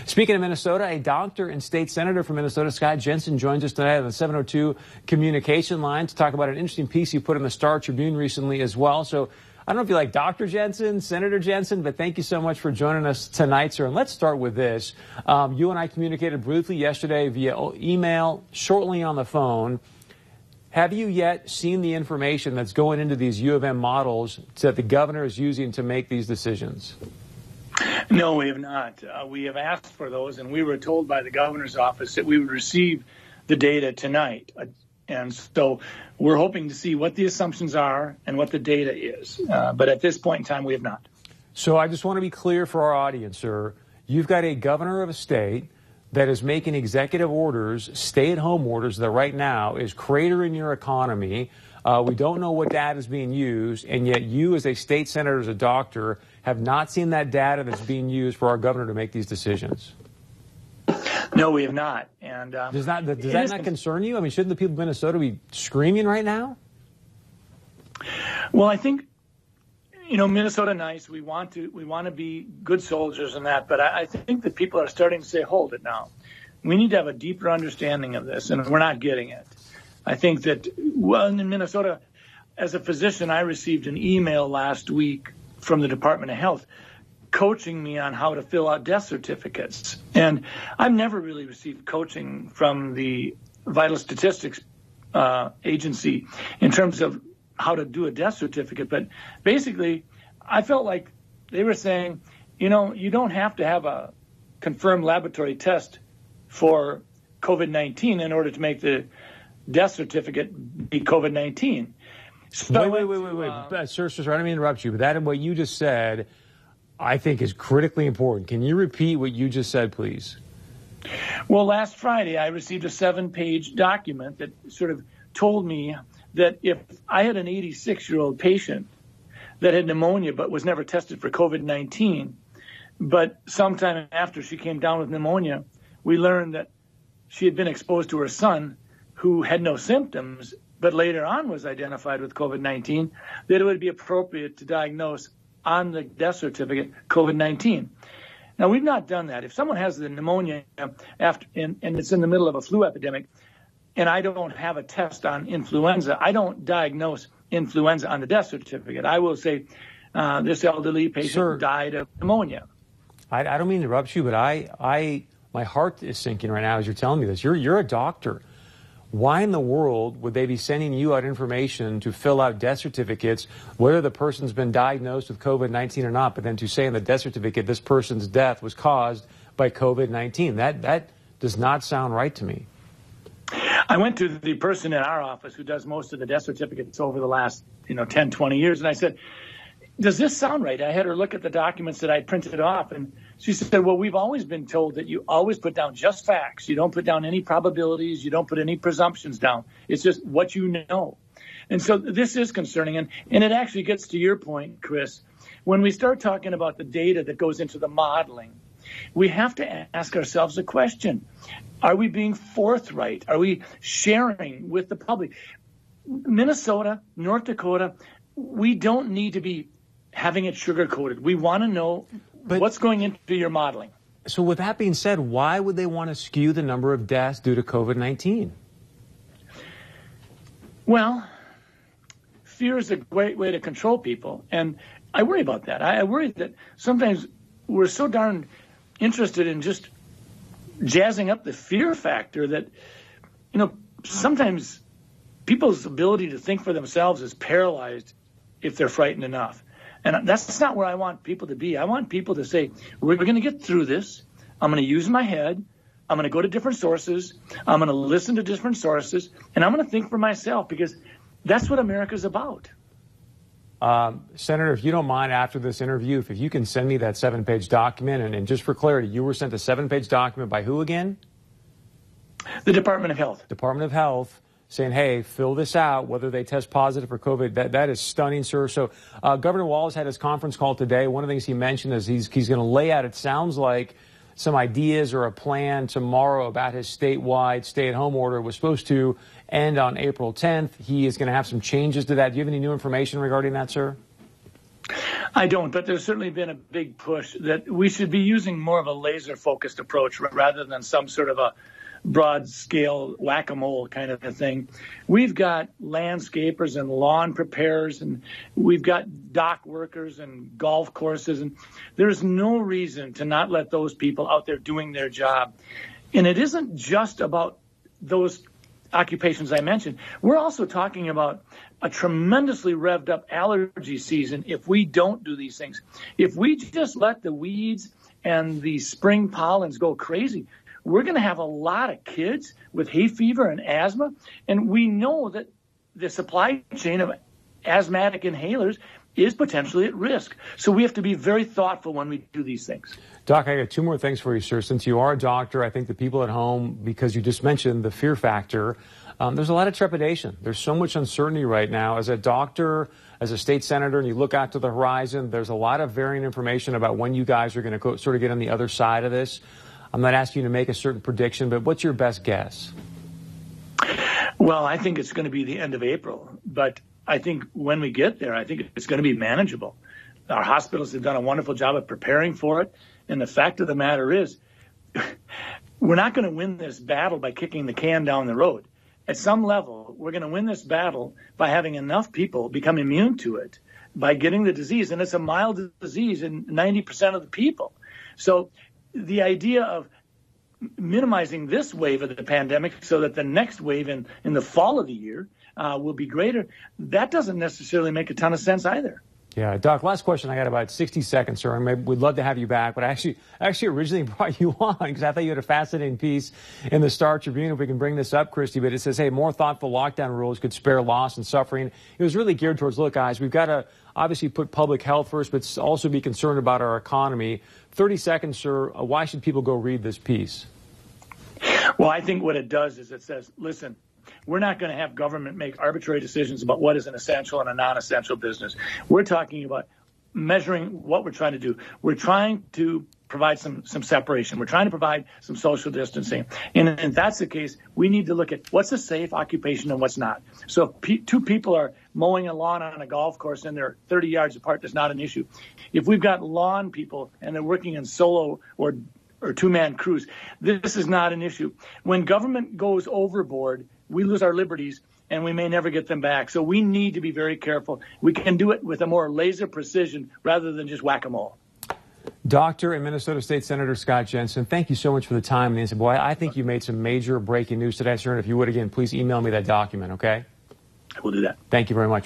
Speaking of Minnesota, a doctor and state senator from Minnesota, Scott Jensen, joins us tonight on the 702 communication line to talk about an interesting piece you put in the Star Tribune recently as well. So I don't know if you like Dr. Jensen, Senator Jensen, but thank you so much for joining us tonight, sir. And let's start with this. You and I communicated briefly yesterday via email, shortly on the phone. Have you yet seen the information that's going into these U of M models that the governor is using to make these decisions? No, we have not. We have asked for those, and we were told by the governor's office that we would receive the data tonight. And so we're hoping to see what the assumptions are and what the data is. But at this point in time, we have not. So I just want to be clear for our audience, sir. You've got a governor of a state that is making executive orders, stay-at-home orders, that right now is cratering your economy. We don't know what data is being used, and yet you as a state senator, as a doctor, have not seen that data that's being used for our governor to make these decisions. No, we have not. And does that not concern you? I mean, shouldn't the people of Minnesota be screaming right now? Well, I think, Minnesota nice. We want to be good soldiers in that, but I think that people are starting to say, hold it now. We need to have a deeper understanding of this, and we're not getting it. I think that, in Minnesota, as a physician, I received an email last week from the Department of Health coaching me on how to fill out death certificates. And I've never really received coaching from the Vital Statistics Agency in terms of how to do a death certificate. But basically, I felt like they were saying, you don't have to have a confirmed laboratory test for COVID-19 in order to make the death certificate be COVID-19. So wait. Sir, I don't mean to interrupt you, but that and what you just said, I think, is critically important. Can you repeat what you just said, please? Well, last Friday, I received a 7-page document that sort of told me that if I had an 86-year-old patient that had pneumonia but was never tested for COVID-19, but sometime after she came down with pneumonia, we learned that she had been exposed to her son who had no symptoms, but later on was identified with COVID-19, that it would be appropriate to diagnose on the death certificate COVID-19. Now, we've not done that. If someone has the pneumonia and it's in the middle of a flu epidemic, and I don't have a test on influenza, I don't diagnose influenza on the death certificate. I will say this elderly patient died of pneumonia. I don't mean to interrupt you, but my heart is sinking right now as you're telling me this. You're a doctor. Why in the world would they be sending you out information to fill out death certificates, whether the person's been diagnosed with COVID-19 or not, but then to say in the death certificate this person's death was caused by COVID-19? That does not sound right to me. I went to the person in our office who does most of the death certificates over the last 10, 20 years, and I said, does this sound right? I had her look at the documents that I printed off, and she said, well, we've always been told that you always put down just facts. You don't put down any probabilities. You don't put any presumptions down. It's just what you know. And so this is concerning. And it actually gets to your point, Chris. When we start talking about the data that goes into the modeling, we have to ask ourselves a question. Are we being forthright? Are we sharing with the public? Minnesota, North Dakota, we don't need to be having it sugar-coated. We want to know what's going into your modeling. So with that being said, why would they want to skew the number of deaths due to COVID-19? Well, fear is a great way to control people, and I worry about that. I worry that sometimes we're so darn interested in just jazzing up the fear factor that, sometimes people's ability to think for themselves is paralyzed if they're frightened enough. And that's not where I want people to be. I want people to say, we're going to get through this. I'm going to use my head. I'm going to go to different sources. I'm going to listen to different sources. And I'm going to think for myself, because that's what America's about. Senator, if you don't mind, after this interview, if you can send me that 7-page document. And just for clarity, you were sent a 7-page document by who again? The Department of Health. Department of Health. Saying, hey, fill this out, whether they test positive for COVID. That is stunning, sir. So Governor Walz had his conference call today. One of the things he mentioned is he's going to lay out, it sounds like, some ideas or a plan tomorrow about his statewide stay-at-home order. It was supposed to end on April 10th. He is going to have some changes to that. Do you have any new information regarding that, sir? I don't, but there's certainly been a big push that we should be using more of a laser-focused approach rather than some sort of a broad-scale whack-a-mole kind of a thing. We've got landscapers and lawn preparers, and we've got dock workers and golf courses, and there's no reason to not let those people out there doing their job. And it isn't just about those occupations I mentioned. We're also talking about a tremendously revved up allergy season if we don't do these things. If we just let the weeds and the spring pollens go crazy, we're going to have a lot of kids with hay fever and asthma. And we know that the supply chain of asthmatic inhalers is potentially at risk. So we have to be very thoughtful when we do these things. Doc, I got two more things for you, sir. Since you are a doctor, I think the people at home, because you just mentioned the fear factor, there's a lot of trepidation. There's so much uncertainty right now. As a doctor, as a state senator, and you look out to the horizon, there's a lot of varying information about when you guys are going to sort of get on the other side of this. I'm not asking you to make a certain prediction, but what's your best guess? Well, I think it's going to be the end of April, but I think when we get there, I think it's going to be manageable. Our hospitals have done a wonderful job of preparing for it. And the fact of the matter is, we're not going to win this battle by kicking the can down the road. At some level, we're going to win this battle by having enough people become immune to it, by getting the disease. And it's a mild disease in 90% of the people. So the idea of minimizing this wave of the pandemic so that the next wave in the fall of the year will be greater, that doesn't necessarily make a ton of sense either. Yeah, Doc, last question. I got about 60 seconds, sir. We'd love to have you back, but I actually originally brought you on because I thought you had a fascinating piece in the Star Tribune. If we can bring this up, Christy, but it says, hey, more thoughtful lockdown rules could spare loss and suffering. It was really geared towards, look, guys, we've got to obviously put public health first, but also be concerned about our economy. 30 seconds, sir. Why should people go read this piece? Well, I think what it does is it says, listen, we're not going to have government make arbitrary decisions about what is an essential and a non-essential business. We're talking about measuring what we're trying to do. We're trying to provide some separation. We're trying to provide some social distancing. And if that's the case, we need to look at what's a safe occupation and what's not. So if two people are mowing a lawn on a golf course and they're 30 yards apart, that's not an issue. If we've got lawn people and they're working in solo or two-man crews, this is not an issue. When government goes overboard, we lose our liberties, and we may never get them back. So we need to be very careful. We can do it with a more laser precision rather than just whack-a-mole. Doctor and Minnesota State Senator Scott Jensen, thank you so much for the time, Nancy. Boy, I think you made some major breaking news today, sir. And if you would, again, please email me that document, okay? I will do that. Thank you very much.